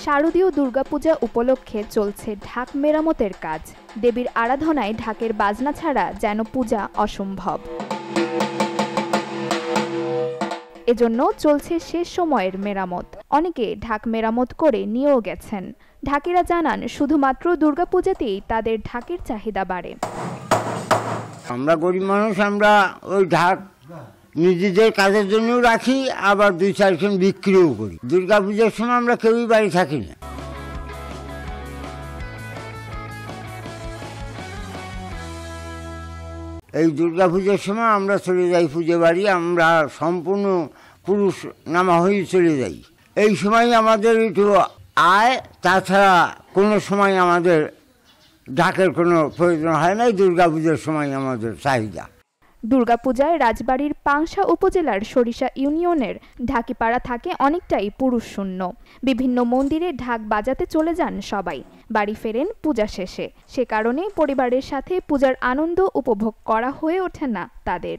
শারদীয় দুর্গাপূজা উপলক্ষে চলছে ঢাক মেরামতের কাজ। দেবীর আরাধনায় ঢাকের বাজনা ছাড়া যেন পূজা অসম্ভব। এজন্য চলছে শেষ সময়ের মেরামত। অনেকে ঢাক মেরামত করে নিয়েও গেছেন। ঢাকিরা জানান, শুধুমাত্র দুর্গাপূজাতেই তাদের ঢাকের চাহিদা বাড়ে। আমরা গরিব মানুষ, আমরা ওই ঢাক নিজেদের কাজের জন্যও রাখি, আবার 2-4জন বিক্রিও করি। দুর্গাপূজার সময় আমরা কেউই বাড়ি থাকি না। এই দুর্গাপূজার সময় আমরা চলে যাই পুজো বাড়ি, আমরা সম্পূর্ণ পুরুষ নামা হয়ে চলে যাই। এই সময় আমাদের একটু আয়, তাছাড়া কোনো সময় আমাদের ঢাকের কোনো প্রয়োজন হয় না। দুর্গাপূজার সময় আমাদের চাহিদা। দুর্গাপূজায় রাজবাড়ীর পাংশা উপজেলার সরিষা ইউনিয়নের ঢাকিপাড়া থাকে অনেকটাই পুরুষ শূন্য। বিভিন্ন মন্দিরে ঢাক বাজাতে চলে যান সবাই, বাড়ি ফেরেন পূজা শেষে। সে কারণে পরিবারের সাথে পূজার আনন্দ উপভোগ করা হয়ে ওঠে না তাদের।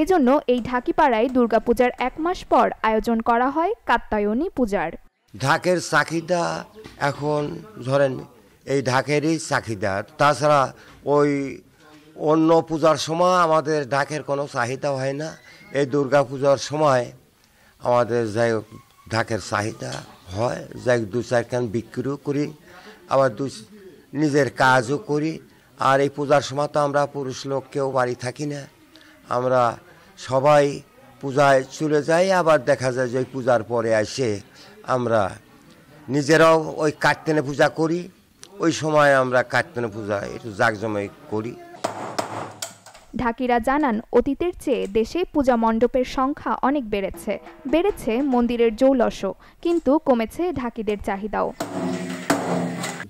এজন্য এই ঢাকিপাড়ায় দুর্গাপূজার 1 মাস পর আয়োজন করা হয় কাত্যায়নী পূজার। ঢাকের চাহিদা এখন ধরেন এই ঢাকেরই চাহিদা, তাছাড়া ওই অন্য পূজার সময় আমাদের ঢাকের কোনো চাহিদা হয় না। এই দুর্গা পূজার সময় আমাদের যাই ঢাকের চাহিদা হয়, যাই 2-4 খান বিক্রিও করি, আবার নিজের কাজও করি। আর এই পূজার সময় তো আমরা পুরুষ লোক কেউ বাড়ি থাকি না, আমরা সবাই পূজায় চলে যাই। আবার দেখা যায় যে ওই পূজার পরে এসে আমরা নিজেরাও ওই কাত্যায়নী পূজা করি। ওই সময় আমরা কাত্যায়নী পূজা একটু জাঁকজমক করি। ঢাকিরা জানান, অতীতের চেয়ে দেশে পূজা মণ্ডপের সংখ্যা অনেক বেড়েছে মন্দিরের জৌলসও, কিন্তু কমেছে ঢাকিদের চাহিদাও।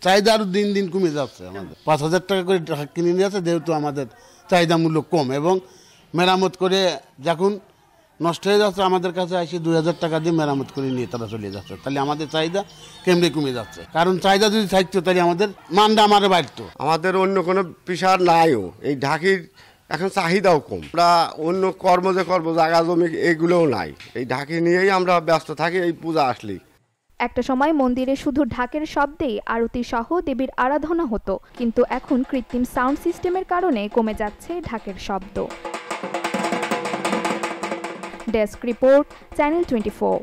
চাহিদা আরো দিন দিন কমে যাচ্ছে। আমাদের 5,000 টাকা করে ঢাক কিনে নিয়ে আছে, যেহেতু আমাদের চাহিদা মূল্য কম এবং মেরামত করে যখন নষ্ট হয়ে যাচ্ছে আমাদের কাছে এসে 2,000 টাকা দিয়ে মেরামত করে নিয়ে তারা চলে যাচ্ছে। তাহলে আমাদের চাহিদা কেমনে কমে যাচ্ছে, কারণ চাহিদা যদি থাকতো তাহলে আমাদের মানটা আমাদের বাড়তো। আমাদের অন্য কোনো পেশার নাইও, এই ঢাকির এখন চাহিদাও কম। আমরা অন্য কর্ম যে করবো, জায়গা জমি এগুলোও নাই, এই ঢাকি নিয়েই আমরা ব্যস্ত থাকি এই পূজা আসলেই। একটা সময় মন্দিরে শুধু ঢাকের শব্দেই আরতি সহ দেবীর আরাধনা হতো, কিন্তু এখন কৃত্রিম সাউন্ড সিস্টেমের কারণে কমে যাচ্ছে ঢাকের শব্দ। Desk report, channel 24।